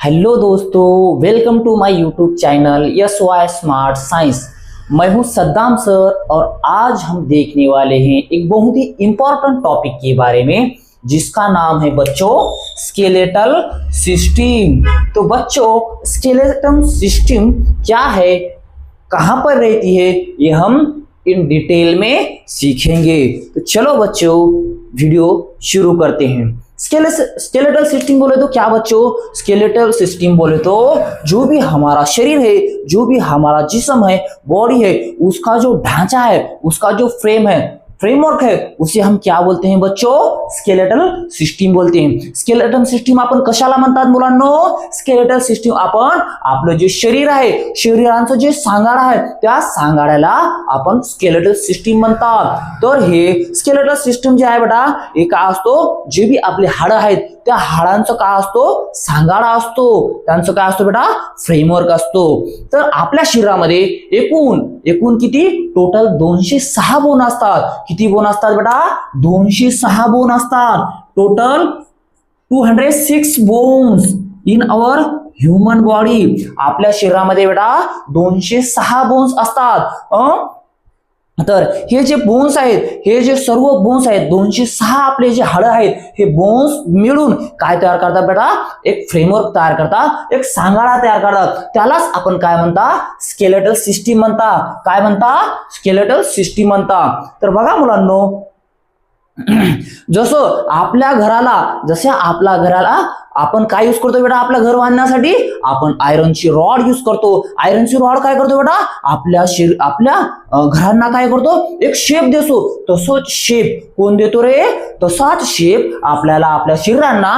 Hello दोस्तों, welcome to my YouTube channel yes why smart science. मैं हूं Saddam sir और आज हम देखने वाले हैं एक बहुत ही इंपॉर्टेंट टॉपिक के बारे में जिसका नाम है बच्चों स्केलेटल सिस्टम। तो बच्चों स्केलेटल सिस्टम क्या है, कहां पर रहती है, ये हम इन डिटेल में सीखेंगे। तो चलो बच्चों वीडियो शुरू करते हैं। स्केलेटल सिस्टम बोले तो क्या बच्चों, स्केलेटल सिस्टम बोले तो जो भी हमारा शरीर है, जो भी हमारा जिस्म है, बॉडी है, उसका जो ढांचा है, उसका जो फ्रेमवर्क है, उसे हम क्या बोलते हैं बच्चों, स्केलेटल सिस्टम बोलते हैं। स्केलेटल सिस्टम आपण कशाला म्हणतात मुलांनो, स्केलेटल सिस्टम आपण आपलं जे शरीर आहे, शरीराचं जे सांगाडा आहे, त्या सांगाड्याला आपण स्केलेटल सिस्टम म्हणतात। तर हे स्केलेटल सिस्टम जे आहे बेटा, हे काय असतो, जे भी आपले हाड आहेत त्या हाडांचं काय असतो, सांगाडा असतो, त्यांचं काय असतो बेटा, फ्रेमवर्क असतो। तर आपल्या शरीरामध्ये एकूण किती, टोटल 206 बोन असतात। किती बोन असतात बेटा, 206 बोन असतात। Total 206 bones in our human body. आपल्या शरीरामध्ये बेटा 206 बोन्स असतात। तर हे जे बोन्स आहेत, हे जे सर्व बोन्स आहेत, 206 आपले जे हाड आहेत, हे बोन्स मिळून काय तयार करतात बेटा, एक फ्रेमवर्क तयार करतात, एक सांगाडा तयार करतात। त्यालाच आपण काय म्हणता, स्केलेटल सिस्टम म्हणता। काय म्हणता, स्केलेटल सिस्टम म्हणता। तर बघा मुलांनो, जसं आपल्या घराला आपण काय यूज करतो बेटा, आपलं घर बांधण्यासाठी आपण आयरनची रॉड यूज करतो। आयरनची रॉड काय करतो बेटा, आपल्या घरांना काय करतो, एक शेप देतो। तसंच शेप कोण देतो रे, तसाच शेप आपल्याला आपल्या शरीरांना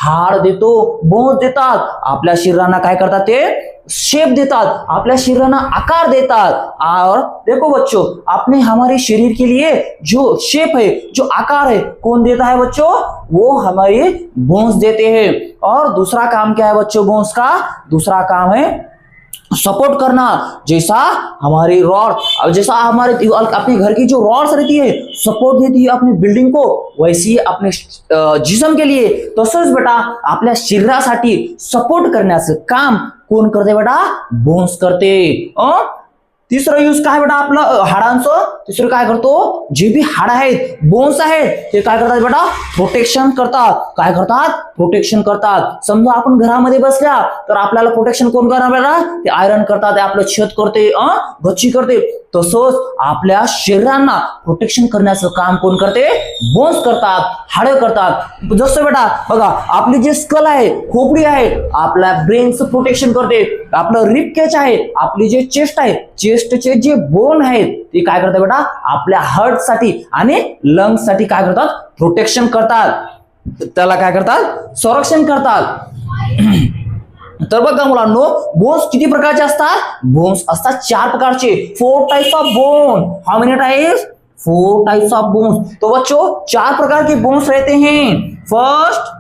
हाड देतो, बोन्स देतात। आपल्या शरीरांना काय करतात, ते शेप देतात, आपल्या शरीरांना आकार देतात। और देखो बच्चों, आपने हमारे शरीर के लिए जो शेप है, जो आकार है, कौन देता है बच्चों, वो हमारे बोन्स देते हैं। और दूसरा काम क्या है बच्चों, बोन्स का दूसरा काम है सपोर्ट करना। जैसा हमारी रॉड, जैसा हमारे अपने घर की जो रॉड्स रहती है, सपोर्ट देती है अपनी बिल्डिंग को, वैसी अपने जिस्म के लिए तसंच बेटा आपल्या शरीरासाठी सपोर्ट करण्याचं काम कोण करते बेटा, बोन्स करते। तिसरं यूज काय बेटा, आपलं हाडांचं तिसरं काय करतो, जे भी हाड आहेत, बोन्स आहेत, ते काय करतात बेटा, प्रोटेक्शन करतात। काय करतात, प्रोटेक्शन करतात। समजा आपण घरामध्ये बसल्या तर आपल्याला प्रोटेक्शन कोण करणार बेटा, ते आयरन करतात, ते आपलं छत करते, गच्ची करते। तसंच आपल्या शरीरांना प्रोटेक्शन करण्याचं काम कोण करते, बोन्स करतात, हाड करतात। जसं बेटा बघा, आपली जे स्कल आहे, खोपडी आहे, आपल्या ब्रेनचं प्रोटेक्शन करते। आपलं रिब केज आहे, आपली जे चेस्ट आहे, चेस्टचे जे बोन आहेत, ते काय करतात बेटा, आपल्या हार्ट साठी आणि लंग्स साठी काय करतात, प्रोटेक्शन करतात, त्याला काय करतात, संरक्षण करतात। तर बघा मुलांनो, बोन्स किती प्रकारचे असतात, बोन्स असतात 4 प्रकारचे, 4 types of bone. How many types, 4 types of bones. तो बच्चों 4 प्रकार के बोन्स रहते हैं। फर्स्ट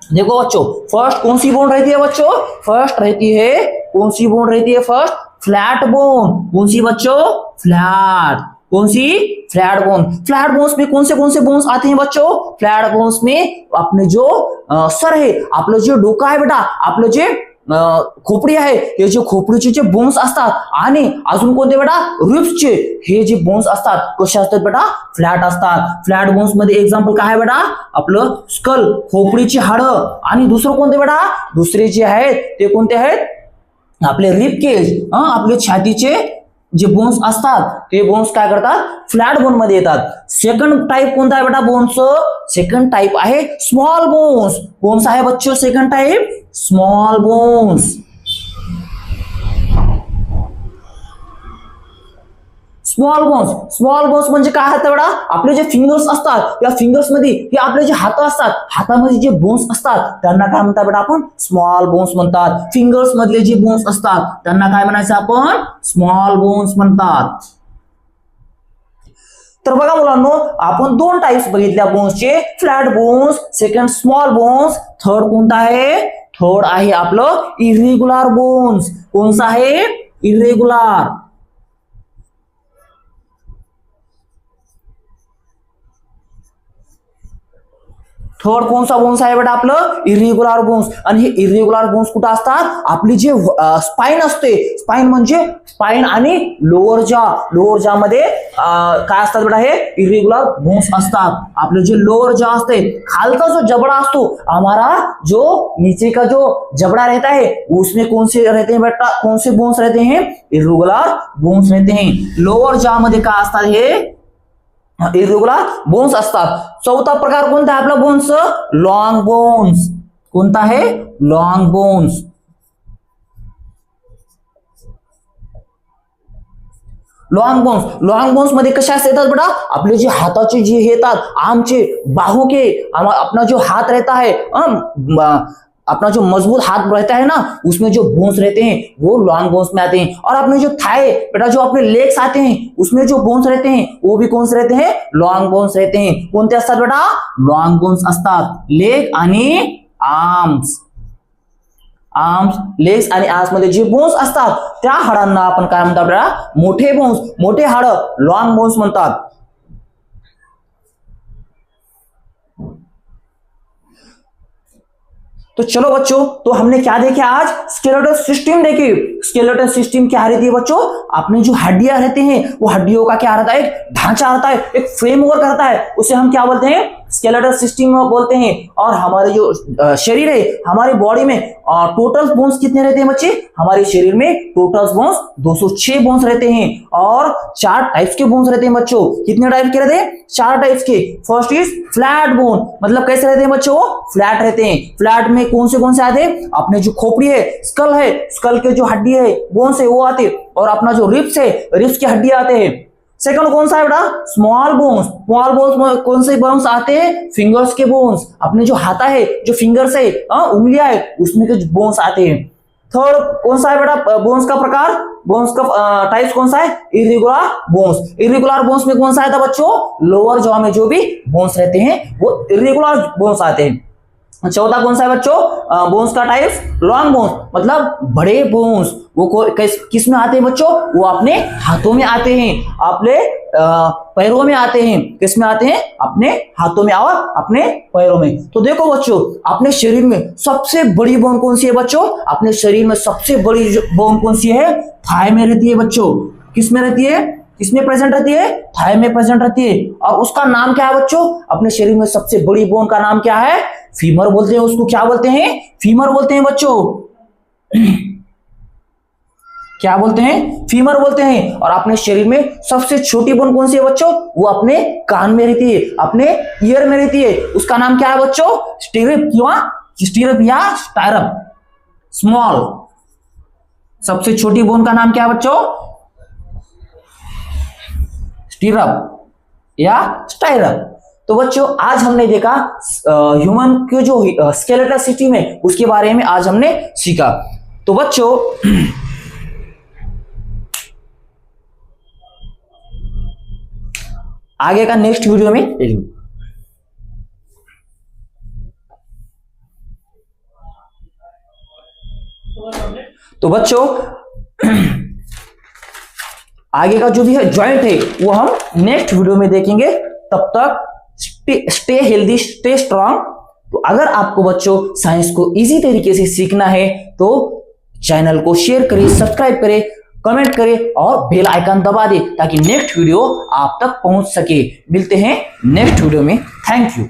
देखो बच्चों, फर्स्ट कौन सी बोन रहती है बच्चों, फर्स्ट रहती है, कौन सी बोन रहती है, फर्स्ट फ्लैट बोन। कौन सी बच्चों, फ्लैट, कौन सी, फ्लैट बोन। फ्लैट बोन्स में कौन से बोन्स आते हैं बच्चों, फ्लैट बोन्स में अपने जो सर है, आपलं जे डोकं आहे बेटा, आपलं जे खोपडी आहे, हे जे खोपडीचे जे बोन्स असतात, आणि अजून कोणते बेटा, रिब्सचे हे जे बोन्स असतात, कसे असतात बेटा, फ्लॅट असतात। फ्लॅट बोन्स मध्ये एक्झाम्पल काय आहे बेटा, आपलं स्कल, खोपडीची हाडं, आणि दुसरं कोणते बेटा, दुसरे जे आहेत ते कोणते आहेत, आपले रिब केज, आपले छातीचे जे बोन्स असतात, ते बोन्स काय करतात, फ्लॅट बोन मध्ये येतात। सेकंड टाइप कोणता आहे बेटा बोनचं, सेकंड टाइप आहे स्मॉल बोन्स। कोणसा आहे बच्चों, second type small bones. Small bones म्हणजे काय आहे बेटा, आपले जे फिंगर्स असतात, त्या फिंगर्स मध्ये हे आपले जे हात असतात, हातामध्ये जे बोन्स असतात, त्यांना काय म्हणतात बेटा, आपण स्मॉल बोन्स म्हणतात। फिंगर्स मधले जे बोन्स असतात, त्यांना काय म्हणायचं आपण, स्मॉल बोन्स म्हणतात। तर बघा मुलांनो, आपण 2 टाइप्स बघितल्या बोन्सचे, flat bones, second small bones, third कोणता आहे, थर्ड आहे आपलं इरेग्युलर बोन्स। कोणता आहे, इरेग्युलर। थर्ड कोणसा बोन्स आहे बेटा आपलं इरेग्युलर बोन्स. आणि हे इरेग्युलर बोन्स कुठं असतात आपली जे स्पाइन असते, स्पाइन म्हणजे स्पाइन आणि लोअर जॉ मध्ये काय असतात बेटा हे इरेग्युलर बोन्स असतात. आपले जे लोअर जॉ असते खालचा जो जबड़ा असतो हमारा जो नीचे का जो जबड़ा रहता है उसमें कौन से रहते हैं बेटा, कौन से बोन्स रहते हैं इरेग्युलर बोन्स रहते हैं. लोअर जॉ मध्ये काय असतात हे इरेग्युलर बोन्स असतात. चौथा प्रकार कोणता आहे आपला बोन्स लॉन्ग बोन्स. कोणता आहे लॉन्ग बोन्स. लॉन्ग बोन्स मध्ये कशा येतात बेटा आपले जे हाताचे जे येतात आमचे बाहू के अपना जो हाथ रहता है अपना जो मजबूत हाथ रहता है ना उसमें जो बोन्स रहते हैं वो लॉन्ग बोन्स में आते हैं. और अपने जो थाई बेटा जो अपने लेग्स आते हैं उसमें जो बोन्स रहते हैं वो भी कौन से रहते हैं लॉन्ग बोन्स रहते हैं. कोणते असतात बेटा लॉन्ग बोन्स असतात. लेग आणि आर्म्स लेग्स आणि आर्म्स मध्ये जे बोन्स असतात त्या हाडांना आपण काय म्हणतात बेटा मोठे बोन्स, मोठे हाड लॉन्ग बोन्स म्हणतात. तो चलो बच्चों, तो हमने क्या देखे आज स्केलेटल सिस्टम देखी. स्केलेटल सिस्टम क्या रहती है बच्चों, अपनी जो हड्डियां रहती हैं वो हड्डियों का क्या रहता है एक ढांचा रहता है, एक फ्रेमवर्क रहता है, उसे हम क्या बोलते हैं स्केलेटल सिस्टम बोलते हैं. और हमारे जो शरीर है हमारी बॉडी में टोटल बोन्स कितने रहते हैं बच्चे, हमारे शरीर में टोटल बोन्स 206 बोन्स रहते हैं. और 4 टाइप्स के बोन्स रहते हैं बच्चों. कितने टाइप के रहते हैं 4 टाइप्स के. फर्स्ट इज फ्लैट बोन, मतलब कैसे रहते हैं बच्चों फ्लैट रहते हैं. फ्लैट में कौन से आते हैं अपने जो खोपड़ी है स्कल है, स्कल के जो हड्डी है बोन्स है वो आते. और अपना जो रिब्स है रिब्स की हड्डियां आते हैं. सेकंड कौन सा है बेटा स्मॉल बोन्स. स्मॉल बोन्स में कौन से बोन्स आते हैं फिंगर्स के बोन्स, अपने जो हाथा है जो फिंगर्स है उंगलियां है उसमें के बोन्स आते हैं. थर्ड कौन सा है बेटा बोन्स का प्रकार, बोन्स का टाइप्स कौन सा है इरेगुलर बोन्स. इरेगुलर बोन्स में कौन सा आता है बच्चों लोअर जॉ में जो भी बोन्स रहते हैं वो इरेगुलर बोन्स आते हैं. चौथा कौन सा है बच्चों बोन्स का टाइप्स लॉन्ग बोन्स, मतलब बड़े बोन्स. वो किस में आते हैं बच्चों, वो अपने हाथों में आते हैं, अपने पैरों में आते हैं. किस में आते हैं अपने हाथों में और अपने पैरों में. तो देखो बच्चों अपने शरीर में सबसे बड़ी बोन कौन सी है बच्चों, अपने शरीर में सबसे बड़ी बोन कौन सी है थाई में रहती है बच्चों. किस में रहती है, किसमें प्रेजेंट रहती है थाई में प्रेजेंट रहती है. और उसका नाम क्या है बच्चों, अपने शरीर में सबसे बड़ी बोन का नाम क्या है फीमर बोलते हैं. उसको क्या बोलते हैं फीमर बोलते हैं बच्चों. क्या बोलते हैं फीमर बोलते हैं. और अपने शरीर में सबसे छोटी बोन कौन सी है बच्चों, वो अपने कान में रहती है, अपने ईयर में रहती है. उसका नाम क्या है बच्चों स्टीरप या स्टायरप. स्मॉल सबसे छोटी बोन का नाम क्या है बच्चों स्टीरप या स्टायरप. तो बच्चों आज हमने देखा ह्यूमन के जो स्केलेटल सिस्टम है उसके बारे में आज हमने सीखा. तो बच्चों आगे का नेक्स्ट वीडियो में देखेंगे. तो बच्चों आगे का जो भी है जॉइंट है वो हम नेक्स्ट वीडियो में देखेंगे. तब तक स्टे हेल्दी स्टे स्ट्रांग. तो अगर आपको बच्चों साइंस को इजी तरीके से सीखना है तो चैनल को शेयर करें, सब्सक्राइब करें, कमेंट करें और बेल आइकन दबा दें ताकि नेक्स्ट वीडियो आप तक पहुंच सके. मिलते हैं नेक्स्ट वीडियो में. Thank you.